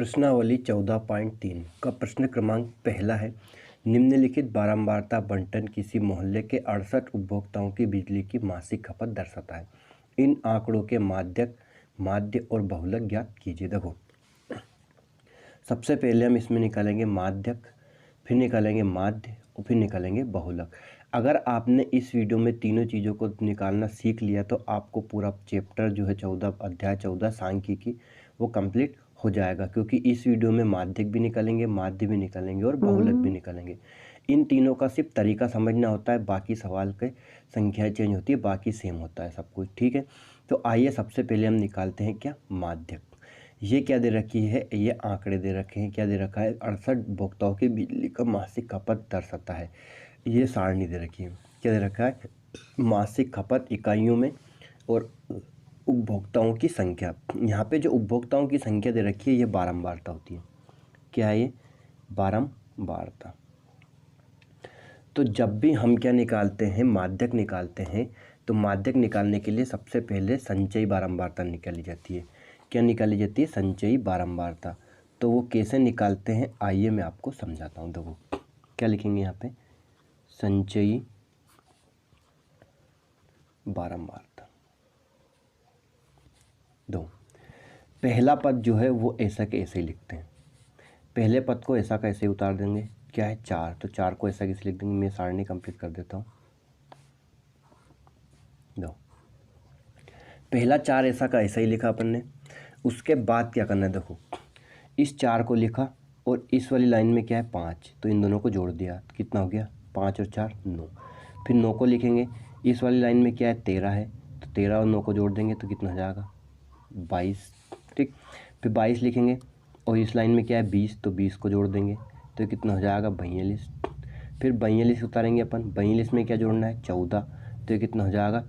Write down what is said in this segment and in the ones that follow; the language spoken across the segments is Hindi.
प्रश्नावली 14.3 का प्रश्न क्रमांक पहला है। निम्नलिखित बारंबारता बंटन किसी मोहल्ले के 68 उपभोक्ताओं की बिजली की मासिक खपत दर्शाता है। इन आंकड़ों के माध्यक, माध्य और बहुलक ज्ञात कीजिए। देखो, सबसे पहले हम इसमें निकालेंगे माध्यक, फिर निकालेंगे माध्य और फिर निकालेंगे बहुलक। अगर आपने इस वीडियो में तीनों चीज़ों को निकालना सीख लिया तो आपको पूरा चैप्टर जो है 14 अध्याय 14 सांख्यिकी वो कंप्लीट हो जाएगा, क्योंकि इस वीडियो में माध्यक भी निकालेंगे, माध्य भी निकालेंगे और बहुलक भी निकालेंगे। इन तीनों का सिर्फ तरीका समझना होता है, बाकी सवाल के संख्याएं चेंज होती है, बाकी सेम होता है सब कुछ। ठीक है, तो आइए सबसे पहले हम निकालते हैं क्या, माध्यक। ये क्या दे रखी है, ये आंकड़े दे रखे हैं। क्या दे रखा है, 68 उपभोक्ताओं की बिजली का मासिक खपत दर्शाता है। ये सारणी दे रखी है। क्या दे रखा है, मासिक खपत इकाइयों में और उपभोक्ताओं की संख्या। यहाँ पे जो उपभोक्ताओं की संख्या दे रखी है ये बारंबारता होती है। क्या है ये, बारंबारता। तो जब भी हम क्या निकालते हैं, माध्यक निकालते हैं, तो माध्यक निकालने के लिए सबसे पहले संचयी बारंबारता निकाली जाती है। क्या निकाली जाती है, संचयी बारंबारता। तो वो कैसे निकालते हैं आइए मैं आपको समझाता हूँ। देखो क्या लिखेंगे यहाँ पे, संचयी बारंबारता। दो, पहला पद जो है वो ऐसा के ऐसे ही लिखते हैं। पहले पद को ऐसा का ऐसे ही उतार देंगे। क्या है, 4, तो 4 को ऐसा कैसे लिख देंगे। मैं सारणी कंप्लीट कर देता हूँ। दो, पहला 4 ऐसा का ऐसा ही लिखा अपन ने। उसके बाद क्या करना है, देखो इस 4 को लिखा और इस वाली लाइन में क्या है 5, तो इन दोनों को जोड़ दिया। तो कितना हो गया, 5 और 4 9। फिर 9 को लिखेंगे, इस वाली लाइन में क्या है 13 है, तो 13 और 9 को जोड़ देंगे तो कितना हो जाएगा 22। ठीक, फिर 22 लिखेंगे और इस लाइन में क्या है 20, तो 20 को जोड़ देंगे तो कितना हो जाएगा 42। फिर 42 उतारेंगे अपन, 42 में क्या जोड़ना है 14, तो ये कितना हो जाएगा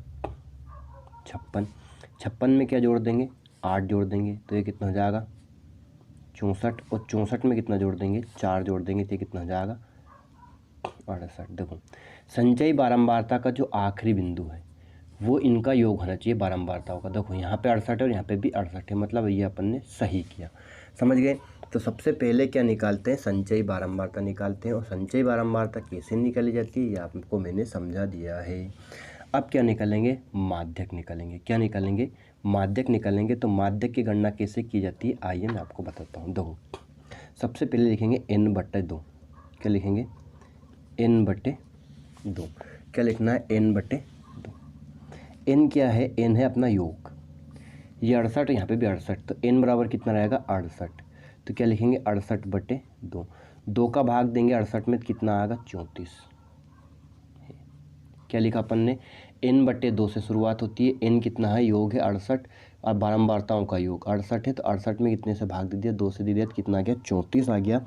56। 56 में क्या जोड़ देंगे 8 जोड़ देंगे तो ये कितना हो जाएगा 64, और 64 में कितना जोड़ देंगे 4 जोड़ देंगे तो ये कितना हो जाएगा 68। देखो, संचयी बारंबारता का जो आखिरी बिंदु है वो इनका योग होना चाहिए बारंबारताओं का। देखो यहाँ पे 68 है और यहाँ पे भी 68 है, मतलब ये अपन ने सही किया। समझ गए। तो सबसे पहले क्या निकालते हैं, संचयी बारंबारता निकालते हैं। और संचयी बारंबारता कैसे निकाली जाती है ये आपको मैंने समझा दिया है। अब क्या निकालेंगे, माध्यक निकालेंगे। क्या निकालेंगे, माध्यक निकालेंगे। तो माध्यक की गणना कैसे की जाती है आइए मैं आपको बताता हूँ। देखो सबसे पहले लिखेंगे n/2। क्या लिखेंगे, n/2। क्या लिखना है, n/2। n क्या है, n है अपना योग। ये 68, यहाँ पे भी 68, तो n बराबर कितना रहेगा 68। तो क्या लिखेंगे 68/2। 2 का भाग देंगे 68 में तो कितना आएगा 34। क्या लिखा अपन ने, n/2 से शुरुआत होती है। n कितना है, योग है 68 और बारंबारताओं का योग 68 है, तो 68 में कितने से भाग दे दिया, 2 से दे दिया तो कितना आ गया 34 आ गया।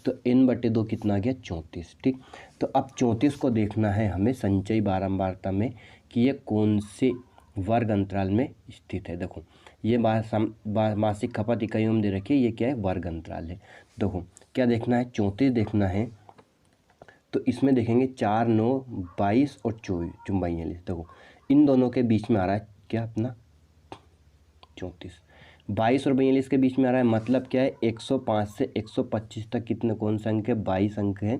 तो n/2 कितना आ गया 34। ठीक, तो अब 34 को देखना है हमें संचयी बारंबारता में कि ये कौन से वर्ग अंतराल में स्थित है। देखो ये मासिक खपत इकाइयों में दे रखी है, ये क्या है वर्ग अंतराल है। देखो क्या देखना है, 34 देखना है। तो इसमें देखेंगे 4 9 22 और 42। देखो इन दोनों के बीच में आ रहा है क्या अपना 34। 22 और 42 के बीच में आ रहा है, मतलब क्या है 105 से 125 तक कितने कौन सा अंक है, 22 अंक है।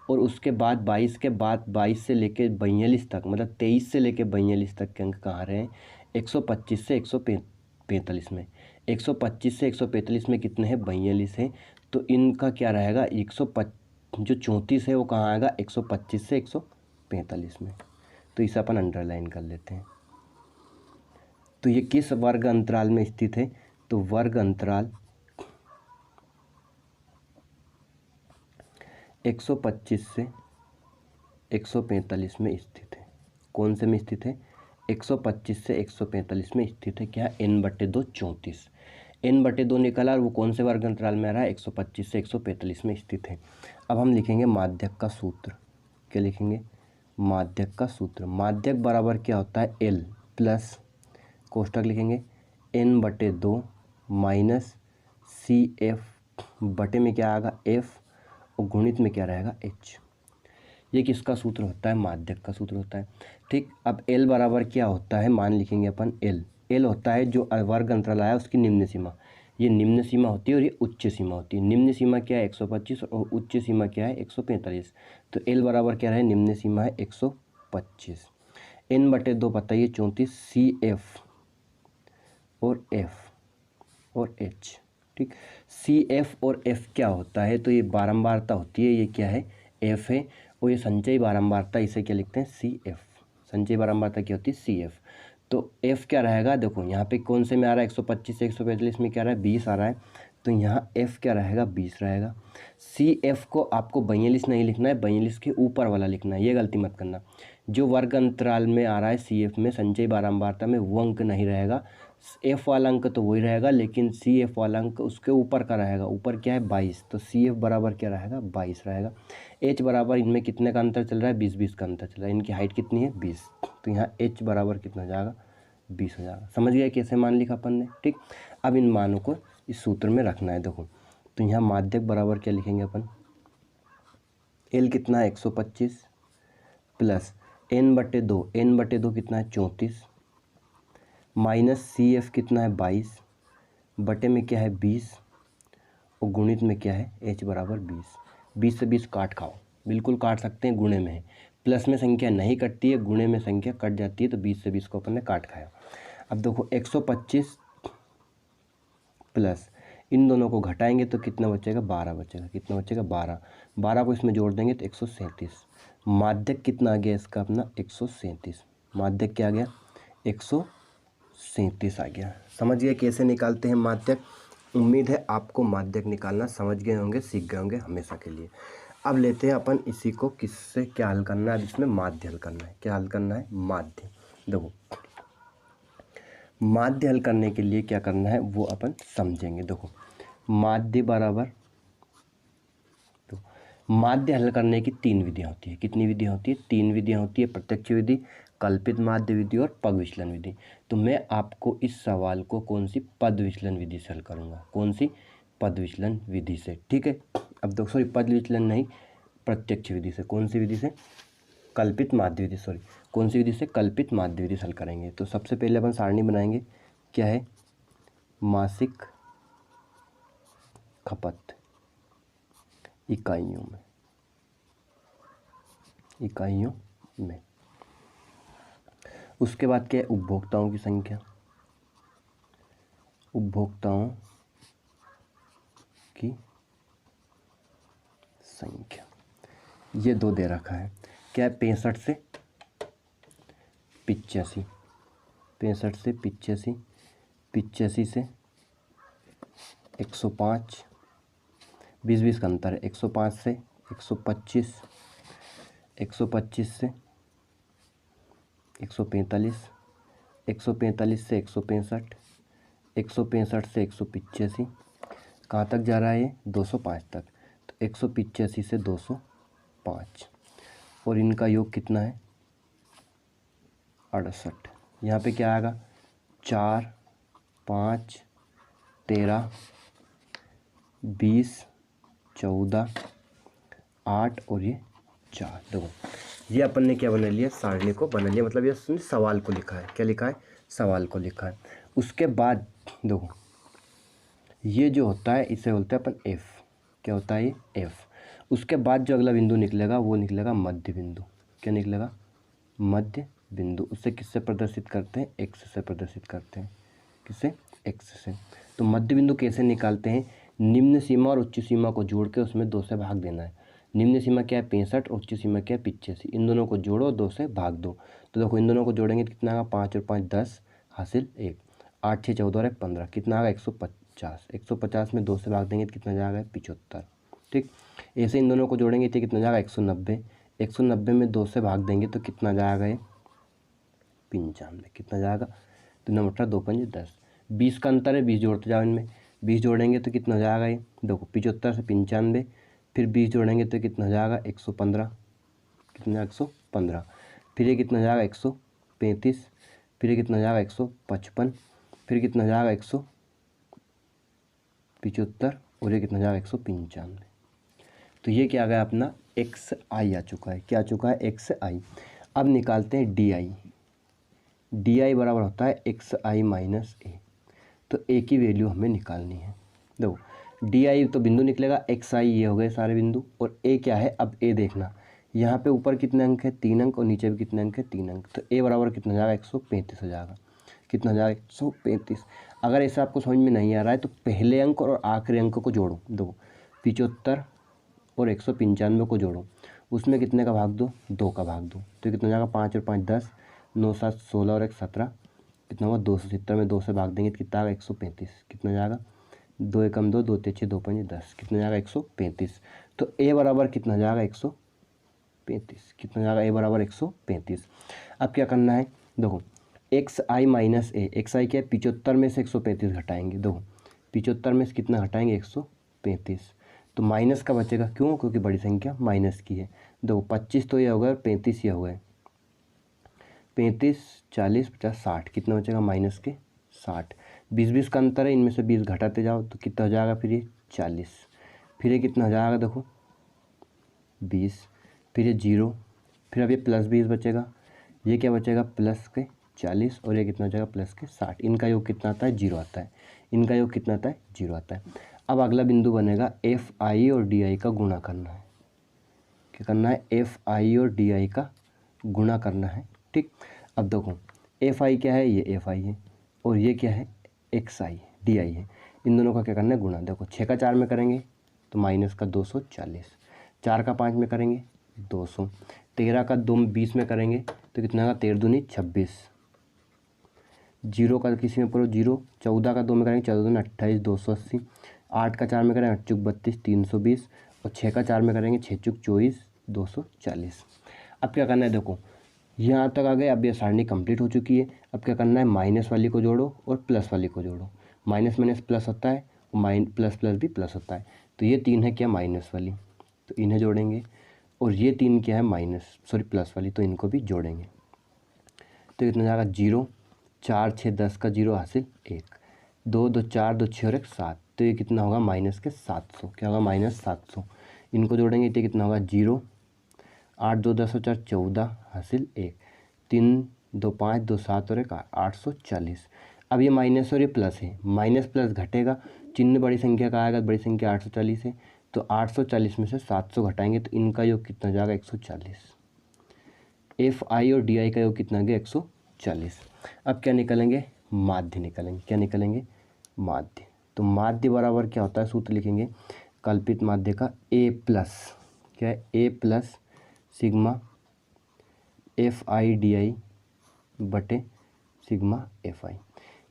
और उसके बाद 22 के बाद 22 से लेके 42 तक, मतलब 23 से लेके 42 तक के अंक कहाँ आ रहे हैं, 125 से 145 में। 125 से 145 में कितने हैं 42 हैं, तो इनका क्या रहेगा 125, जो 34 है वो कहाँ आएगा 125 से 145 में। तो इसे अपन अंडरलाइन कर लेते हैं। तो ये किस वर्ग अंतराल में स्थित है, तो वर्ग अंतराल 125 से 145 में स्थित है। कौन से में स्थित है, 125 से 145 में स्थित है। क्या, n/2 34। n/2 निकला और वो कौन से वर्ग अंतराल में आ रहा है, 125 से 145 में स्थित है। अब हम लिखेंगे माध्यक का सूत्र। क्या लिखेंगे, माध्यक का सूत्र। माध्यक बराबर क्या होता है, l प्लस कोष्टक लिखेंगे n/2 माइनस CF बटे में क्या आएगा f और गुणित में क्या रहेगा h। ये किसका सूत्र होता है, माध्यक का सूत्र होता है। ठीक, अब l बराबर क्या होता है, मान लिखेंगे अपन l। l होता है जो वर्ग अंतराल आया उसकी निम्न सीमा। ये निम्न सीमा होती है और ये उच्च सीमा होती है। निम्न सीमा क्या है 125 और उच्च सीमा क्या है 145। तो एल बराबर क्या है, निम्न सीमा है 125। n/2 बताइए 34 सी एफ और एफ और एच। ठीक, सी एफ और एफ क्या होता है, तो ये बारंबारता होती है, ये क्या है एफ है, और ये संचयी बारंबारता, इसे क्या लिखते हैं सी एफ। संचयी बारंबारता क्या होती है सी एफ। तो एफ क्या रहेगा, देखो यहाँ पे कौन से में आ रहा है 125 से 145 में क्या आ रहा है 20 आ रहा है, तो यहाँ एफ क्या रहेगा 20 रहेगा। सी एफ को आपको 42 नहीं लिखना है, 42 के ऊपर वाला लिखना है, ये गलती मत करना। जो वर्ग अंतराल में आ रहा है सी एफ में संचयी बारंबारता में वो अंक नहीं रहेगा, एफ वाला अंक तो वही रहेगा, लेकिन सी एफ वाला अंक उसके ऊपर का रहेगा। ऊपर क्या है 22, तो सी एफ बराबर क्या रहेगा 22 रहेगा। एच बराबर इनमें कितने का अंतर चल रहा है 20-20 का अंतर चल रहा है, इनकी हाइट कितनी है 20, तो यहाँ एच बराबर कितना हो जाएगा 20 हो जाएगा। समझ गया कैसे मान लिखा अपन ने। ठीक, अब इन मानों को इस सूत्र में रखना है। देखो तो यहाँ माध्यक बराबर क्या लिखेंगे अपन, एल कितना है 125 प्लस n/2, n/2 कितना है 34 माइनस सी एफ कितना है 22 बटे में क्या है 20 और गुणित में क्या है h बराबर 20। 20 से 20 काट खाओ, बिल्कुल काट सकते हैं, गुणे में है, प्लस में संख्या नहीं कटती है, गुणे में संख्या कट जाती है, तो 20 से 20 को अपन ने काट खाया। अब देखो 125 प्लस इन दोनों को घटाएंगे तो कितना बचेगा 12 बचेगा, कितना बचेगा 12, 12 को इसमें जोड़ देंगे तो 137। माध्यक कितना आ गया इसका अपना 137, माध्यक क्या आ गया 137 आ गया। समझ गए कैसे निकालते हैं माध्यक। उम्मीद है आपको माध्यक निकालना समझ गए होंगे, सीख गए होंगे हमेशा के लिए। अब लेते हैं अपन इसी को, किससे क्या हल करना है, अब इसमें माध्य हल करना है। क्या हल करना है माध्य। देखो माध्य हल करने के लिए क्या करना है वो अपन समझेंगे। देखो माध्य बराबर, तो माध्य हल करने की 3 विधियाँ होती है। कितनी विधियाँ होती है 3 विधियाँ होती है, प्रत्यक्ष विधि, कल्पित माध्य विधि और पद विचलन विधि। तो मैं आपको इस सवाल को कौन सी पद विचलन विधि से हल करूँगा, कौन सी पद विचलन विधि से। ठीक है, अब देखो सॉरी पद विचलन नहीं, प्रत्यक्ष विधि से। कौन सी विधि से, कल्पित माध्य विधि, सॉरी कौन सी विधि से, कल्पित माध्य विधि से हल करेंगे। तो सबसे पहले अपन सारणी बनाएंगे, क्या है मासिक खपत इकाइयों में। उसके बाद क्या है उपभोक्ताओं की संख्या, उपभोक्ताओं की संख्या, ये 2 दे रखा है। क्या है 65 से 85, 65 से 85, 85 से 105, 20-20 का अंतर है, 105 से 125, 125 से 145, 145 से 165, 165 से 185, कहाँ तक जा रहा है ये 205 तक, तो 185 से 205 और इनका योग कितना है 68। यहाँ पे क्या आएगा 4, 5, 13, 20, 14, 8 और ये 4। देखो ये अपन ने क्या बना लिया, सारणी को बना लिया, मतलब ये सवाल को लिखा है। क्या लिखा है, सवाल को लिखा है। उसके बाद देखो ये जो होता है इसे बोलते हैं अपन एफ। क्या होता है ये एफ। उसके बाद जो अगला बिंदु निकलेगा वो निकलेगा मध्य बिंदु। क्या निकलेगा मध्य बिंदु। उससे किससे प्रदर्शित करते हैं, एक्स से प्रदर्शित करते हैं। किससे, एक्स से। तो मध्य बिंदु कैसे निकालते हैं, निम्न सीमा और उच्च सीमा को जोड़ के उसमें 2 से भाग देना है। निम्न सीमा क्या है 65, उच्च सीमा क्या है 85, इन दोनों को जोड़ो 2 से भाग दो। तो देखो इन दोनों को जोड़ेंगे तो कितना आएगा 5 और 5 10 हासिल 1, 8 6 14 और 1 15, कितना आएगा 150। 150 में 2 से भाग देंगे तो कितना जाएगा 75। ठीक, ऐसे इन दोनों को जोड़ेंगे तो कितना जाएगा 190, 190 में 2 से भाग देंगे तो कितना जाएगा ये 95, कितना जाएगा, तो 9 18 2 5 10, 20 का अंतर है, 20 जोड़ते जाओ इनमें, 20 जोड़ेंगे तो कितना जाएगा ये देखो 75 से 95, फिर 20 जोड़ेंगे तो कितना जाएगा 115, कितना जाएगा 115, फिर ये कितना जाएगा 135, फिर ये कितना जाएगा 155, फिर कितना जाएगा 175 और ये कितना जाएगा 195। तो ये क्या आ गया अपना एक्स आई आ चुका है। क्या आ चुका है एक्स आई। अब निकालते हैं डी आई। डी आई बराबर होता है एक्स आई माइनस ए। तो ए की वैल्यू हमें निकालनी है। देखो डी आई तो बिंदु निकलेगा, एक्स आई ये हो गए सारे बिंदु, और ए क्या है, अब ए देखना यहाँ पे ऊपर कितने अंक है 3 अंक, और नीचे भी कितने अंक है 3 अंक, तो ए बराबर कितना हो जाएगा 135 हो जाएगा। कितना हो जाएगा 135। अगर ऐसा आपको समझ में नहीं आ रहा है तो पहले अंक और आखिरी अंक को जोड़ो। देखो 75 और 195 को जोड़ो, उसमें कितने का भाग दो, 2 का भाग दो, तो कितना हो जाएगा 5 और 5 10, 9 7 16 और 1 17, कितना होगा 270 में 2 से भाग देंगे तो कितना आएगा 135। कितना हो जाएगा 2 एकम 2, 2 3 2 5 10, कितना हो जाएगा 135। तो ए बराबर कितना हो जाएगा 135। कितना हो जाएगा ए बराबर 135। अब क्या करना है, देखो एक्स आई माइनस ए, एक्स आई क्या है 75 में से 135 घटाएंगे। देखो 75 में से कितना घटाएंगे 135, तो माइनस का बचेगा, क्यों, क्योंकि बड़ी संख्या माइनस की है। देखो 25 तो ये हो गया और 35 ये हो गए, 35 40 50 60, कितना बचेगा माइनस के 60। 20 का अंतर है, इनमें से 20 घटाते जाओ तो कितना हो जाएगा फिर ये 40, फिर ये कितना हो जाएगा देखो 20, फिर ये 0, फिर अब ये प्लस 20 बचेगा, ये क्या बचेगा प्लस के 40, और ये कितना हो जाएगा प्लस के 60। इनका योग कितना आता है 0 आता है, इनका योग कितना आता है 0 आता है। अब अगला बिंदु बनेगा एफ आई और डी आई का गुणा करना है। क्या करना है, एफ आई और डी आई का गुणा करना है। ठीक, अब देखो एफ आई क्या है, ये एफ आई है, और ये क्या है एक्स आई डी आई है। इन दोनों का क्या करना है गुणा। देखो 6 का 4 में करेंगे तो माइनस का 240, 4 का 5 में करेंगे 200, 13 का 2 20 में करेंगे तो कितना का 13 दूनी 26, 0 का किसी में पढ़ो 0, 14 का 2 में करेंगे 14 दूनी 28 280, 8 का 4 में करेंगे 8 चुक 32 320, और 6 का 4 में करेंगे 6 चुक 24 240। अब क्या करना है, देखो यहाँ तक आ गए, अब ये सारणी कंप्लीट हो चुकी है। अब क्या करना है, माइनस वाली को जोड़ो और प्लस वाली को जोड़ो। माइनस माइनस प्लस होता है, प्लस प्लस भी प्लस होता है। तो ये 3 है क्या माइनस वाली, तो इन्हें जोड़ेंगे, और ये 3 क्या है प्लस वाली, तो इनको भी जोड़ेंगे। तो कितना जाएगा 0, 4 6 10 का 0 हासिल 1, 2 2 4 2 6 और 1 7, तो ये कितना होगा माइनस के 700। क्या होगा माइनस 700। इनको जोड़ेंगे तो कितना होगा 0, 8 2 10 और 4 14 हासिल 1, 3 2 5 2 7 और 1 840। अब ये माइनस और ये प्लस है, माइनस प्लस घटेगा, चिन्ह बड़ी संख्या का आएगा, बड़ी संख्या 840 है, तो 840 में से 700 घटाएंगे तो इनका योग कितना हो जाएगा 140। एफ आई और डी आई का योग कितना हो गया 140। अब क्या निकलेंगे, माध्य निकलेंगे। क्या निकलेंगे, माध्य। तो माध्य बराबर क्या होता है, सूत्र लिखेंगे कल्पित माध्य का ए प्लस, क्या है A plus sigma F I D I बटे सिग्मा एफ आई।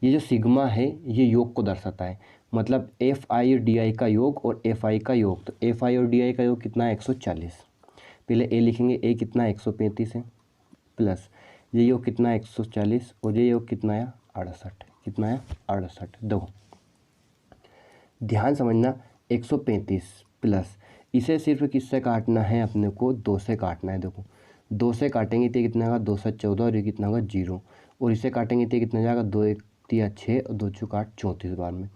ये जो सिग्मा है ये योग को दर्शाता है, मतलब एफ आई और डी आई का योग और एफ आई का योग। तो एफ आई और डी आई का योग कितना है 140। पहले ए लिखेंगे, ए कितना है 135 है, प्लस ये योग कितना है 140, और ये योग कितना है 68। कितना है 68। देखो ध्यान समझना, 135 प्लस इसे सिर्फ किससे काटना है, अपने को 2 से काटना है। देखो 2 से काटेंगे तो कितना होगा 2 7 14, और ये कितना होगा 0, और इसे काटेंगे तो कितना जाएगा 2 1 3 6 और 2 चौक 8 34 बार में।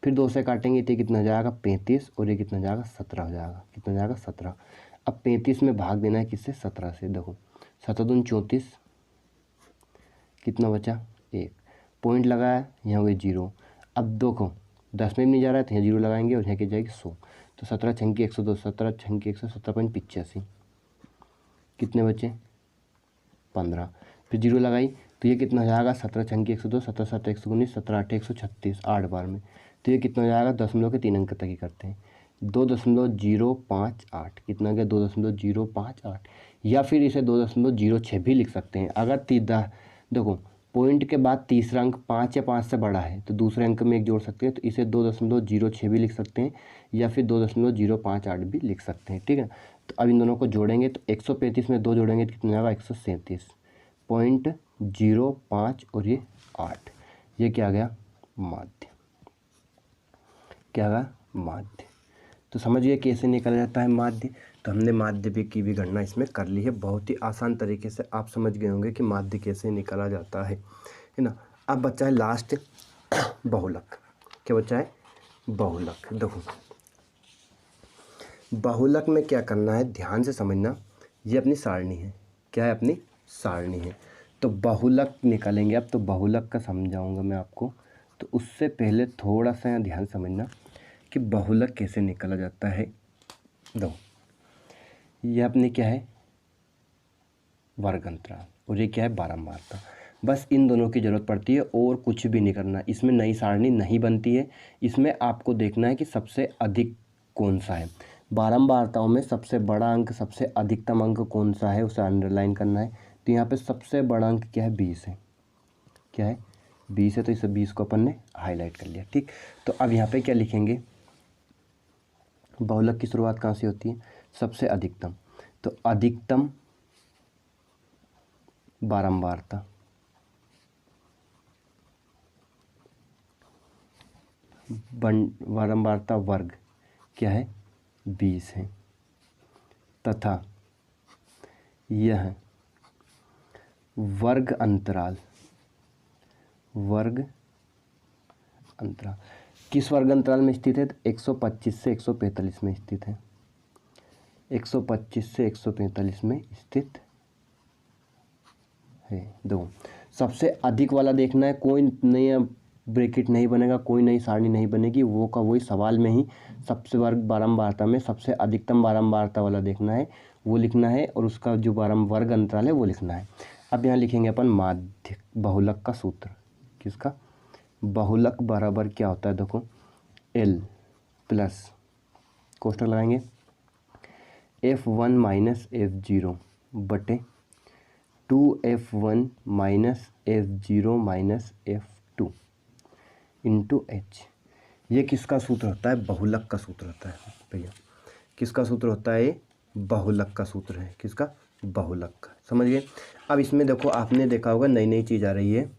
फिर 2 से काटेंगे तो कितना जाएगा 35, और ये कितना जाएगा 17 हो जाएगा। कितना जाएगा 17। अब 35 में भाग देना है किससे 17 से। देखो 7 दूनी 34, कितना बचा 1, पॉइंट लगाया, यहाँ हो गई 0। अब देखो 10 में भी नहीं जा रहा है तो यहाँ 0 लगाएंगे, और यहाँ की जाएगी 100, तो 17 छंकी 102, 17 छंकी 117.85, कितने बचे 15। फिर 0 लगाई तो ये कितना हो जाएगा 17 छंकी 102, 17 7 119, 17 8 136 8 बार में। तो ये कितना हो जाएगा, दशमलव के 3 अंक तक ही करते हैं, 2.058। कितना गया 2.058, या फिर इसे 2.06 भी लिख सकते हैं। अगर देखो पॉइंट के बाद तीसरा अंक 5 या 5 से बड़ा है तो दूसरे अंक में 1 जोड़ सकते हैं, तो इसे 2.06 भी लिख सकते हैं, या फिर 2.058 भी लिख सकते हैं। ठीक है, तो अब इन दोनों को जोड़ेंगे तो 135 में 2 जोड़ेंगे तो कितना आएगा 137.05 और ये 8, ये क्या आ गया माध्य। क्या आ गया माध्य। तो समझिए कैसे निकला जाता है माध्य। तो हमने माध्य भी की भी गणना इसमें कर ली है, बहुत ही आसान तरीके से आप समझ गए होंगे कि माध्य कैसे निकाला जाता है ना। अब बचा है लास्ट बहुलक। क्या बचा है बहुलक। देखो बहुलक में क्या करना है, ध्यान से समझना, ये अपनी सारणी है। क्या है, अपनी सारणी है। तो बहुलक निकालेंगे अब। तो बहुलक का समझाऊंगा मैं आपको। तो उससे पहले थोड़ा सा यहाँ ध्यान समझना कि बहुलक कैसे निकाला जाता है। दो, ये अपने क्या है, वर्ग अंतराल, और ये क्या है, बारंबारता। बस इन दोनों की ज़रूरत पड़ती है और कुछ भी नहीं करना। इसमें नई सारणी नहीं बनती है। इसमें आपको देखना है कि सबसे अधिक कौन सा है। बारंबारताओं में सबसे बड़ा अंक, सबसे अधिकतम अंक कौन सा है, उसे अंडरलाइन करना है। तो यहाँ पे सबसे बड़ा अंक क्या है, 20 है। क्या है, 20 है। तो इस 20 को अपन ने हाईलाइट कर लिया। ठीक, तो अब यहाँ पे क्या लिखेंगे, बहुलक की शुरुआत कहाँ से होती है, सबसे अधिकतम। तो अधिकतम बारंबारता, बारंबारता वर्ग क्या है, 20 है, तथा यह वर्ग अंतराल, वर्ग अंतराल किस वर्ग अंतराल में स्थित है, 125 से 145 में स्थित है। 125 से 145 में स्थित है। दो, सबसे अधिक वाला देखना है। कोई नया ब्रैकेट नहीं बनेगा, कोई नई सारणी नहीं बनेगी, वो का वही सवाल में ही सबसे वर्ग बारंबारता में सबसे अधिकतम बारंबारता वाला देखना है, वो लिखना है, और उसका जो वर्ग अंतराल है वो लिखना है। अब यहाँ लिखेंगे अपन माध्य बहुलक का सूत्र। किसका, बहुलक बराबर क्या होता है, देखो L प्लस कोष्ठक लगाएंगे F1 माइनस F0 बटे 2F1 minus F0 minus F2 into H। ये किसका सूत्र होता है, बहुलक का सूत्र होता है भैया। किसका सूत्र होता है, बहुलक का सूत्र है। किसका, बहुलक का। समझ गए। अब इसमें देखो, आपने देखा होगा नई नई चीज़ आ रही है,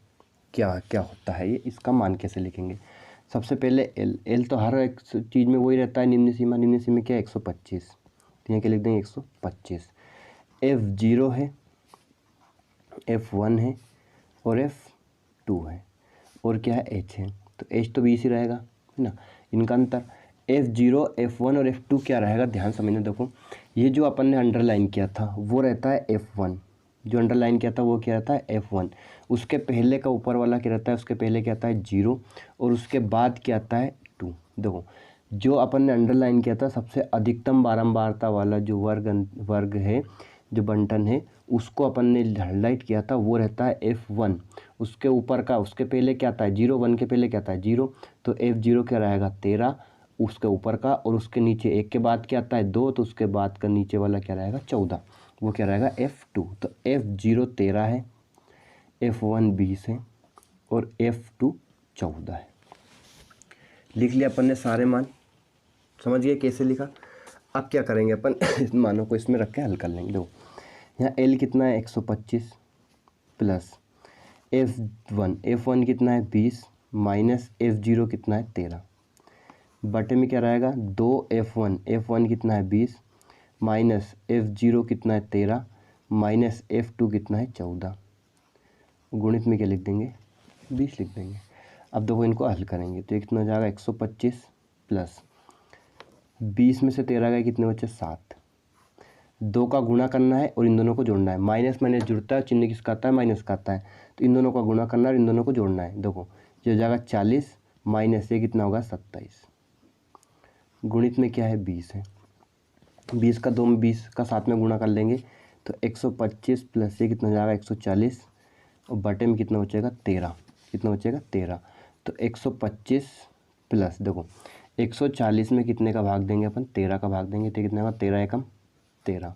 क्या क्या होता है ये, इसका मान कैसे लिखेंगे। सबसे पहले L तो हर एक चीज़ में वही रहता है, निम्न सीमा। निम्न सीमा क्या है, 125। तो यहाँ क्या लिख देंगे, 125। F0 है, F1 है और F2 है, और क्या है, H है। तो H तो 20 ही रहेगा, है ना। इनका अंतर F0, F1 और F2 क्या रहेगा, ध्यान समझना। देखो, ये जो अपन ने अंडरलाइन किया था वो रहता है F1। जो अंडरलाइन किया था वो क्या रहता है, F1। उसके पहले का ऊपर वाला क्या रहता है, उसके पहले क्या आता है, 0, और उसके बाद क्या आता है, 2। देखो, जो अपन ने अंडरलाइन किया था सबसे अधिकतम बारंबारता वाला जो वर्ग है, जो बंटन है, उसको अपन ने हाईलाइट किया था, वो रहता है F1। उसके ऊपर का, उसके पहले क्या आता है, 0, 1 के पहले क्या आता है, 0। तो F0 क्या रहेगा, 13 उसके ऊपर का, और उसके नीचे 1 के बाद क्या आता है, 2, तो उसके बाद का नीचे वाला क्या रहेगा, 14, वो क्या रहेगा, F2। तो F0 13 है, F1 20 है और F2 14 है। लिख लिया अपन ने सारे मान। समझ गए कैसे लिखा। अब क्या करेंगे अपन, इस मानों को इसमें रख के हल कर लेंगे। देखो, यहाँ L कितना है, 125 प्लस F1 कितना है, 20 माइनस F0 कितना है, 13 बटे में क्या रहेगा, 2F1 कितना है, 20 माइनस F0 कितना है, 13 माइनस F2 कितना है, 14। गुणित में क्या लिख देंगे, 20 लिख देंगे। अब देखो, इनको हल करेंगे तो कितना हो जाएगा, 125 प्लस 20 में से 13 गए, कितने बचे, 7। 2 का गुणा करना है और इन दोनों को जोड़ना है। माइनस माइनस जुड़ता है, चिन्ह किसका आता है, माइनस का आता है। तो इन दोनों का गुणा करना है और इन दोनों को जोड़ना है। देखो, ये हो जाएगा 40 माइनस ये कितना होगा, 27। गुणित में क्या है, 20 है। 20 का 2 में 20 का 7 में गुणा कर लेंगे तो 125 प्लस ये कितना हो जाएगा, 140, और बटे में कितना बचेगा, 13। कितना बचेगा, 13। तो 125 प्लस, देखो 140 में कितने का भाग देंगे अपन, 13 का भाग देंगे, तो कितना होगा, 13 एकम 13।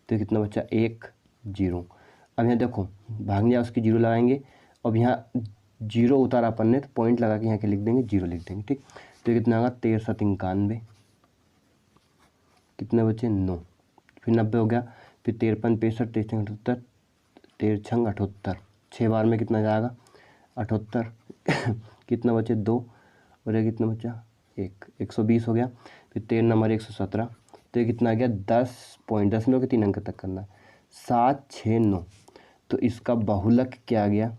तो कितना बचा, 1 0। अब यहाँ देखो, भागने जा उसकी 0 लगाएंगे। अब यहाँ 0 उतारा अपन ने, तो पॉइंट लगा के यहाँ के लिख देंगे, 0 लिख देंगे। ठीक, तो कितना होगा, 13 7 91, कितने बचे, 9। फिर 90 हो गया, फिर 53 65 23 78 13 6 78, 6 बार में कितना जाएगा, 78। कितना बचे, 2, और ये कितना बचा, 1, 120 हो गया। फिर 13 नंबर 117, तो ये कितना आ गया, 10 पॉइंट, 10 में 3 अंक तक करना है, 7 6 9। तो इसका बहुलक क्या आ गया,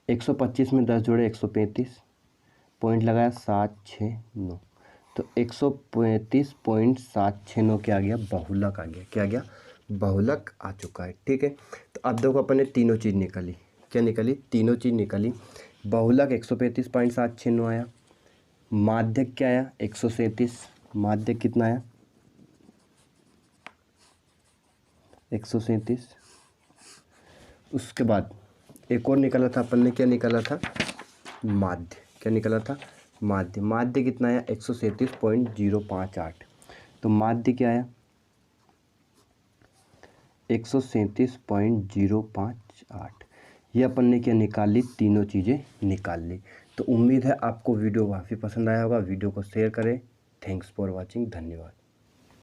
125 में 10 जोड़े 135, पॉइंट लगाया 7 6 9। तो 135.769 क्या आ गया, बहुलक आ गया। क्या आ गया, बहुलक आ चुका है। ठीक है, तो अब देखो अपन ने तीनों चीज़ निकाली। क्या निकाली, तीनों चीज़ निकाली। बहुलक 135.769 आया। माध्यक क्या आया 137। माध्यक कितना आया 137। उसके बाद एक और निकाला था अपन ने, क्या निकाला था माध्य। क्या निकाला था माध्य। माध्य कितना आया 137.058। तो माध्य क्या आया 137.058। ये अपन ने क्या निकाल ली, तीनों चीज़ें निकाल ली। तो उम्मीद है आपको वीडियो काफ़ी पसंद आया होगा। वीडियो को शेयर करें। Thanks for watching. धन्यवाद।